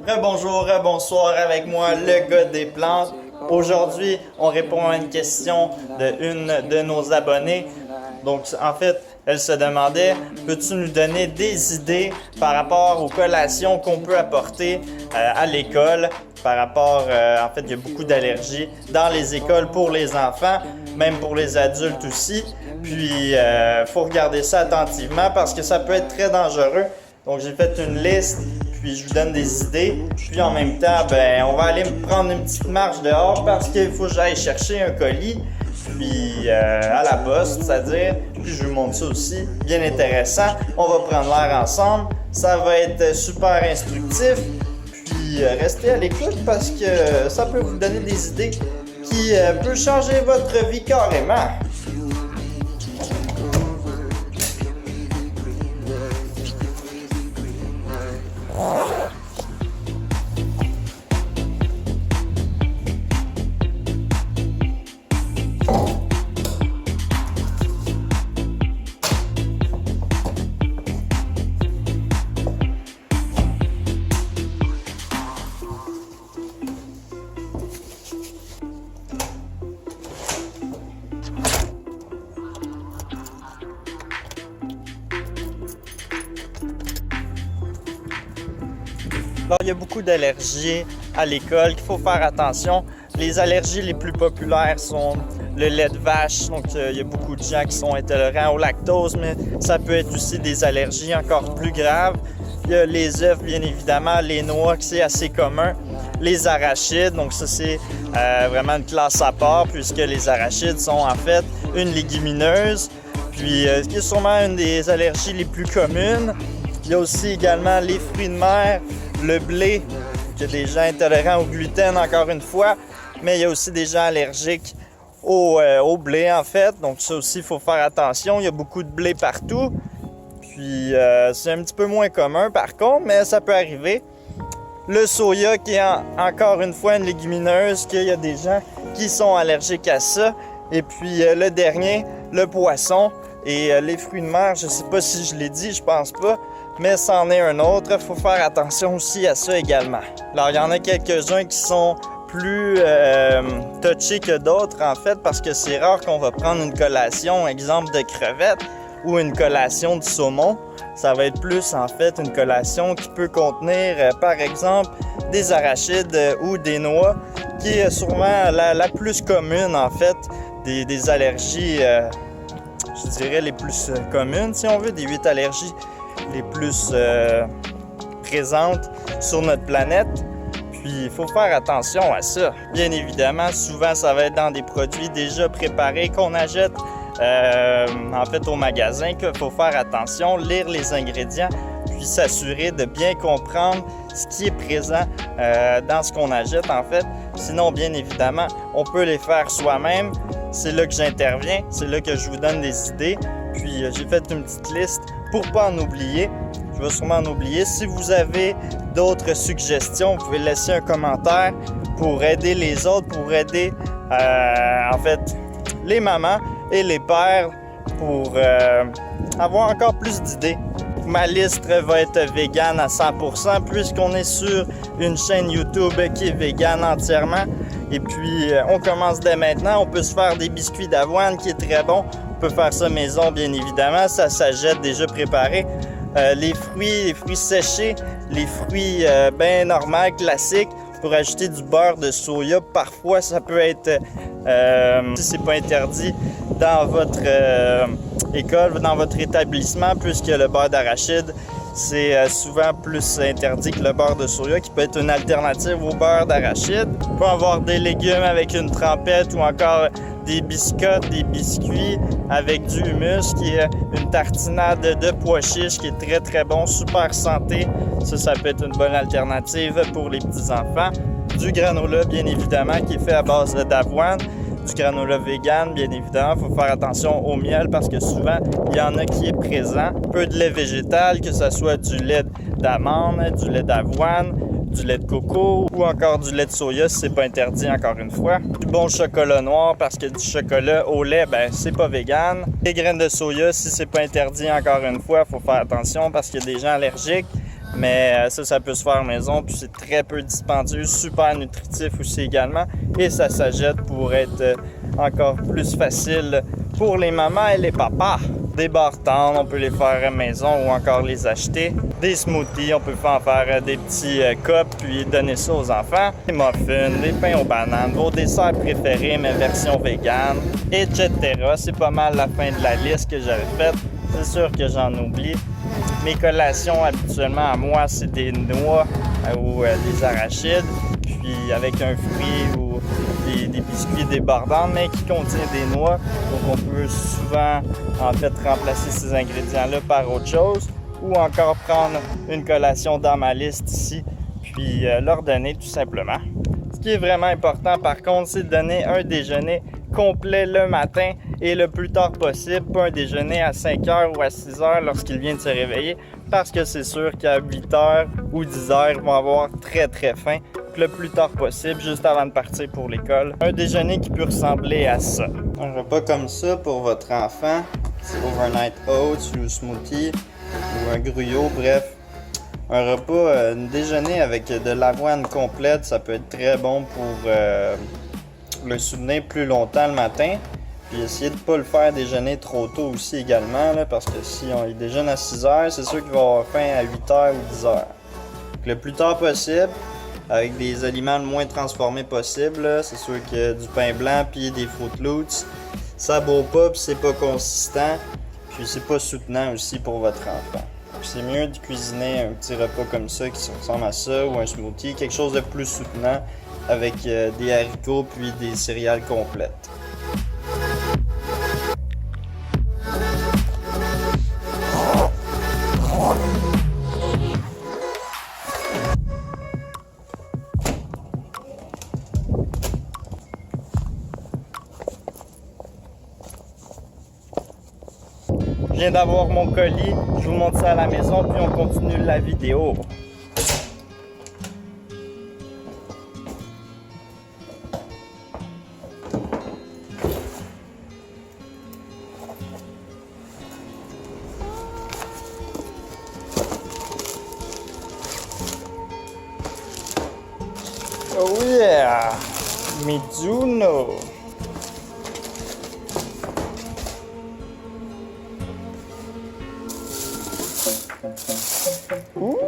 Rebonjour, rebonsoir avec moi, le gars des plantes. Aujourd'hui, on répond à une question d'une de nos abonnés. Donc, en fait, elle se demandait, peux-tu nous donner des idées par rapport aux collations qu'on peut apporter à l'école? Par rapport, en fait, il y a beaucoup d'allergies dans les écoles pour les enfants, même pour les adultes aussi. Puis, faut regarder ça attentivement parce que ça peut être très dangereux. Donc, j'ai fait une liste, puis je vous donne des idées. Puis, en même temps, ben, on va aller me prendre une petite marche dehors parce qu'il faut que j'aille chercher un colis. Puis, à la poste, c'est-à-dire, puis je vous montre ça aussi, bien intéressant. On va prendre l'air ensemble. Ça va être super instructif. Puis, restez à l'écoute parce que ça peut vous donner des idées qui peuvent changer votre vie carrément. Alors, il y a beaucoup d'allergies à l'école qu'il faut faire attention. Les allergies les plus populaires sont le lait de vache. Donc, il y a beaucoup de gens qui sont intolérants au lactose, mais ça peut être aussi des allergies encore plus graves. Il y a les œufs, bien évidemment, les noix, que c'est assez commun. Les arachides, donc ça, c'est vraiment une classe à part, puisque les arachides sont en fait une légumineuse. Puis, ce qui est sûrement une des allergies les plus communes. Il y a aussi également les fruits de mer, le blé, il y a des gens intolérants au gluten encore une fois, mais il y a aussi des gens allergiques au blé en fait, donc ça aussi il faut faire attention, il y a beaucoup de blé partout, puis c'est un petit peu moins commun par contre, mais ça peut arriver. Le soya qui est encore une fois une légumineuse, qu'il y a des gens qui sont allergiques à ça, et puis le dernier, le poisson et les fruits de mer, je sais pas si je l'ai dit, je pense pas. Mais c'en est un autre, il faut faire attention aussi à ça également. Alors, il y en a quelques-uns qui sont plus touchés que d'autres, en fait, parce que c'est rare qu'on va prendre une collation, exemple de crevettes, ou une collation de saumon. Ça va être plus, en fait, une collation qui peut contenir, par exemple, des arachides ou des noix, qui est sûrement la plus commune, en fait, des allergies, je dirais, les plus communes, si on veut, des 8 allergies les plus présentes sur notre planète. Puis, il faut faire attention à ça. Bien évidemment, souvent, ça va être dans des produits déjà préparés qu'on achète en fait au magasin qu'il faut faire attention, lire les ingrédients, puis s'assurer de bien comprendre ce qui est présent dans ce qu'on achète en fait. Sinon, bien évidemment, on peut les faire soi-même. C'est là que j'interviens, c'est là que je vous donne des idées. Puis, j'ai fait une petite liste pour pas en oublier. Je vais sûrement en oublier. Si vous avez d'autres suggestions, vous pouvez laisser un commentaire pour aider les autres, pour aider en fait les mamans et les pères pour avoir encore plus d'idées. Ma liste va être végane à 100% puisqu'on est sur une chaîne YouTube qui est végane entièrement. Et puis, on commence dès maintenant. On peut se faire des biscuits d'avoine qui est très bon. On peut faire ça maison, bien évidemment. Ça s'achète déjà préparé. Les fruits séchés, les fruits bien normaux, classiques. Pour ajouter du beurre de soya, parfois ça peut être, si c'est pas interdit, dans votre école, dans votre établissement, puisque le beurre d'arachide, c'est souvent plus interdit que le beurre de soya, qui peut être une alternative au beurre d'arachide. On peut avoir des légumes avec une trempette ou encore des biscottes, des biscuits avec du hummus, qui est une tartinade de pois chiches qui est très très bon, super santé. Ça peut être une bonne alternative pour les petits-enfants. Du granola, bien évidemment, qui est fait à base d'avoine. Du granola vegan, bien évidemment. Il faut faire attention au miel parce que souvent, il y en a qui est présent. Un peu de lait végétal, que ce soit du lait d'amande, du lait d'avoine, du lait de coco ou encore du lait de soya si c'est pas interdit, encore une fois. Du bon chocolat noir parce que du chocolat au lait, ben c'est pas vegan. Des graines de soya si c'est pas interdit, encore une fois, faut faire attention parce qu'il y a des gens allergiques. Mais ça peut se faire maison, puis c'est très peu dispendieux, super nutritif aussi également. Et ça s'achète pour être encore plus facile pour les mamans et les papas. Des barres tendres, on peut les faire à maison ou encore les acheter. Des smoothies, on peut en faire des petits cups puis donner ça aux enfants. Des muffins, des pains aux bananes, vos desserts préférés mais version vegan, etc. C'est pas mal la fin de la liste que j'avais faite. C'est sûr que j'en oublie. Mes collations, habituellement, à moi, c'est des noix ou des arachides, puis avec un fruit ou des biscuits débordants, mais qui contiennent des noix. Donc, on peut souvent, en fait, remplacer ces ingrédients-là par autre chose ou encore prendre une collation dans ma liste ici, puis leur donner tout simplement. Ce qui est vraiment important, par contre, c'est de donner un déjeuner complet le matin et le plus tard possible, pas un déjeuner à 5 h ou à 6 h lorsqu'ils viennent se réveiller, parce que c'est sûr qu'à 8 h ou 10 h, ils vont avoir très faim. Le plus tard possible, juste avant de partir pour l'école. Un déjeuner qui peut ressembler à ça. Un repas comme ça pour votre enfant, c'est overnight oats ou smoothie ou un gruyot, bref. Un repas, un déjeuner avec de l'avoine complète, ça peut être très bon pour le soutenir plus longtemps le matin. Puis essayer de ne pas le faire déjeuner trop tôt aussi également, là, parce que si on déjeune à 6 h, c'est sûr qu'il va avoir faim à 8 h ou 10 h. Donc, le plus tard possible, avec des aliments le moins transformés possible, c'est sûr que du pain blanc puis des Fruit Loops, ça boit pas puis c'est pas consistant, puis c'est pas soutenant aussi pour votre enfant. C'est mieux de cuisiner un petit repas comme ça qui ressemble à ça ou un smoothie, quelque chose de plus soutenant avec des haricots puis des céréales complètes. Je viens d'avoir mon colis, je vous montre ça à la maison puis on continue la vidéo. Oh yeah! Mizuno! Ouh!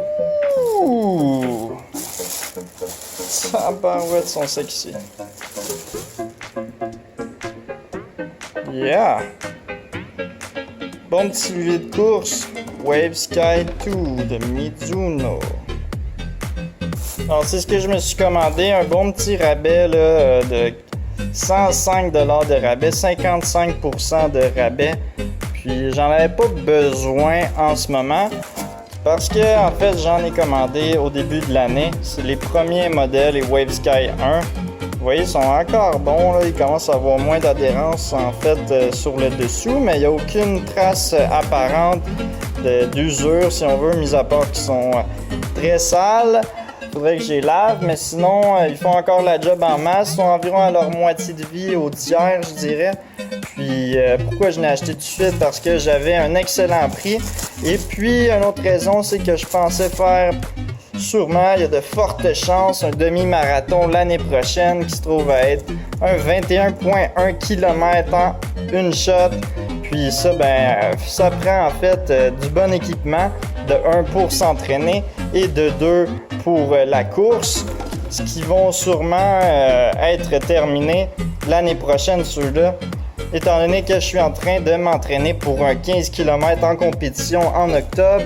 Tabarouettes sont sexy. Yeah! Bon petit suivi de course. Wave Sky 2 de Mizuno. Alors, c'est ce que je me suis commandé. Un bon petit rabais là, de 105$ de rabais, 55% de rabais. Puis, j'en avais pas besoin en ce moment. Parce que, en fait, j'en ai commandé au début de l'année. C'est les premiers modèles, les Wave Sky 1. Vous voyez, ils sont encore bons. Là. Ils commencent à avoir moins d'adhérence, en fait, sur le dessous. Mais il n'y a aucune trace apparente d'usure, si on veut, mis à part qu'ils sont très sales. Faudrait que je les lave, mais sinon, ils font encore la job en masse. Ils sont environ à leur moitié de vie, au tiers, je dirais. Puis, pourquoi je l'ai acheté tout de suite? Parce que j'avais un excellent prix. Et puis, une autre raison, c'est que je pensais faire, sûrement, il y a de fortes chances, un demi-marathon l'année prochaine qui se trouve à être un 21,1 km en une shot. Puis ça, ça prend en fait du bon équipement, de 1 pour s'entraîner et de 2 pour la course, ce qui vont sûrement être terminés l'année prochaine, ceux-là, étant donné que je suis en train de m'entraîner pour un 15 km en compétition en octobre,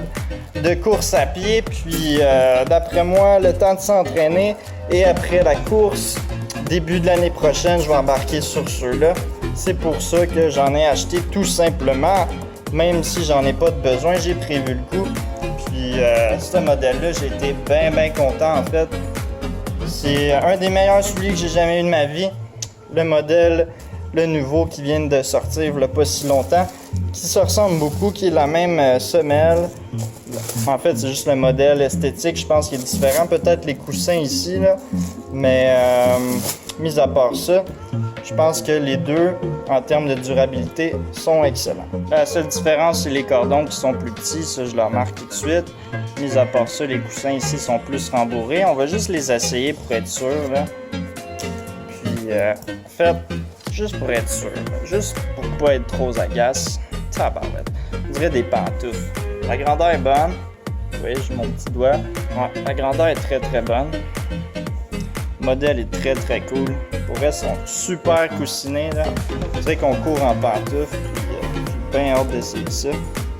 de course à pied, puis d'après moi, le temps de s'entraîner et après la course, début de l'année prochaine, je vais embarquer sur ceux-là. C'est pour ça que j'en ai acheté tout simplement, même si j'en ai pas de besoin, j'ai prévu le coup. Puis ce modèle-là, j'ai été bien content en fait. C'est un des meilleurs souliers que j'ai jamais eu de ma vie. Le modèle, le nouveau qui vient de sortir il n'y a pas si longtemps, qui se ressemble beaucoup, qui est la même semelle, En fait, c'est juste le modèle esthétique, je pense qu'il est différent. Peut-être les coussins ici, là. Mais mis à part ça, je pense que les deux, en termes de durabilité, sont excellents. La seule différence, c'est les cordons qui sont plus petits. Ça, je le remarque tout de suite. Mis à part ça, les coussins ici sont plus rembourrés. On va juste les essayer pour être sûr, là. Puis, en fait, juste pour être sûr, là. Juste pour pas être trop agace. Tabarouette. On dirait des pantoufles. La grandeur est bonne. Oui, j'ai mon petit doigt. Ouais, la grandeur est très très bonne. Le modèle est très très cool. Pour vrai, ils sont super coussinés, là. C'est vrai qu'on court en pantoufles. J'ai bien hâte d'essayer ça.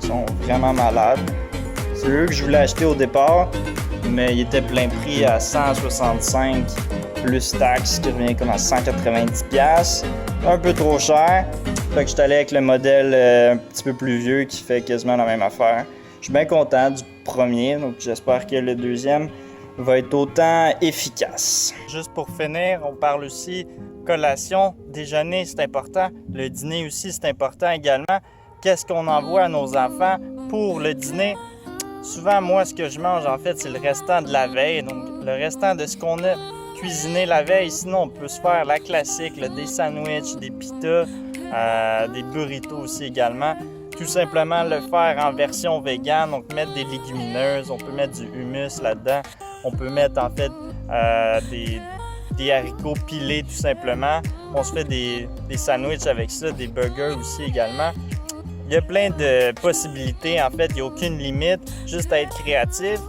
Ils sont vraiment malades. C'est eux que je voulais acheter au départ, mais ils étaient plein prix à 165 plus taxes, qui revient comme à 190$. Un peu trop cher. Fait que je suis allé avec le modèle un petit peu plus vieux qui fait quasiment la même affaire. Je suis bien content du premier, donc j'espère que le deuxième va être autant efficace. Juste pour finir, on parle aussi collation, déjeuner, c'est important. Le dîner aussi, c'est important également. Qu'est-ce qu'on envoie à nos enfants pour le dîner? Souvent, moi, ce que je mange, en fait, c'est le restant de la veille. Donc, le restant de ce qu'on a cuisiné la veille. Sinon, on peut se faire la classique, là, des sandwichs, des pitas, des burritos aussi également. Tout simplement le faire en version végane, donc mettre des légumineuses, on peut mettre du hummus là-dedans, on peut mettre en fait des haricots pilés tout simplement. On se fait des sandwichs avec ça, des burgers aussi également. Il y a plein de possibilités, en fait, il n'y a aucune limite, juste à être créatif.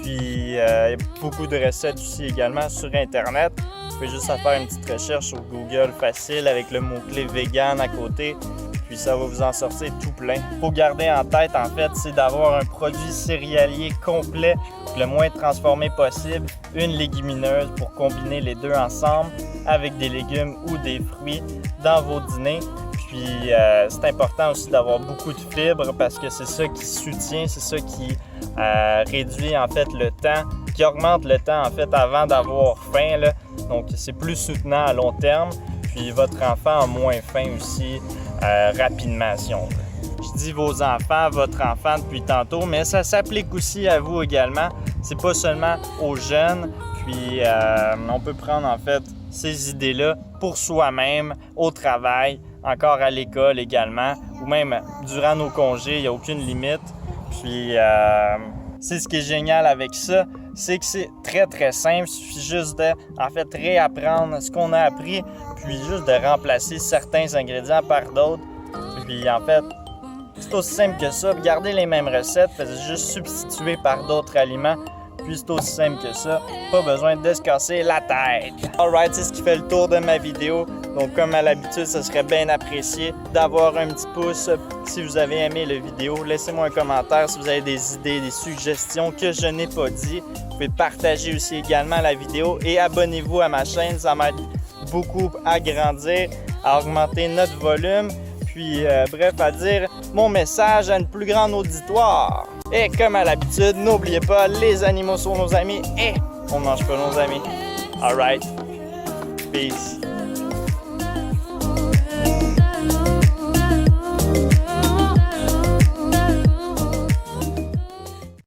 Puis il y a beaucoup de recettes aussi également sur Internet. Vous pouvez juste faire une petite recherche sur Google facile avec le mot-clé vegan à côté. Puis ça va vous en sortir tout plein. Il faut garder en tête, en fait, c'est d'avoir un produit céréalier complet, le moins transformé possible, une légumineuse pour combiner les deux ensemble avec des légumes ou des fruits dans vos dîners. Puis c'est important aussi d'avoir beaucoup de fibres parce que c'est ça qui soutient, c'est ça qui réduit en fait le temps, qui augmente le temps en fait avant d'avoir faim, là. Donc c'est plus soutenant à long terme. Puis votre enfant a moins faim aussi rapidement, si on veut. Je dis vos enfants, votre enfant depuis tantôt, mais ça s'applique aussi à vous également. C'est pas seulement aux jeunes. Puis on peut prendre en fait ces idées-là pour soi-même, au travail, encore à l'école également, ou même durant nos congés, il n'y a aucune limite. Puis c'est ce qui est génial avec ça, c'est que c'est très très simple, il suffit juste de en fait réapprendre ce qu'on a appris, puis juste de remplacer certains ingrédients par d'autres. Puis en fait, c'est aussi simple que ça, gardez les mêmes recettes, faites juste substituer par d'autres aliments. Puis c'est aussi simple que ça, pas besoin de se casser la tête. Alright, c'est ce qui fait le tour de ma vidéo. Donc comme à l'habitude, ce serait bien apprécié d'avoir un petit pouce si vous avez aimé la vidéo. Laissez-moi un commentaire si vous avez des idées, des suggestions que je n'ai pas dit. Vous pouvez partager aussi également la vidéo et abonnez-vous à ma chaîne, ça m'aide beaucoup à grandir, à augmenter notre volume. Puis bref, à dire mon message à une plus grande auditoire. Et comme à l'habitude, n'oubliez pas, les animaux sont nos amis et on ne mange pas nos amis. Alright, peace.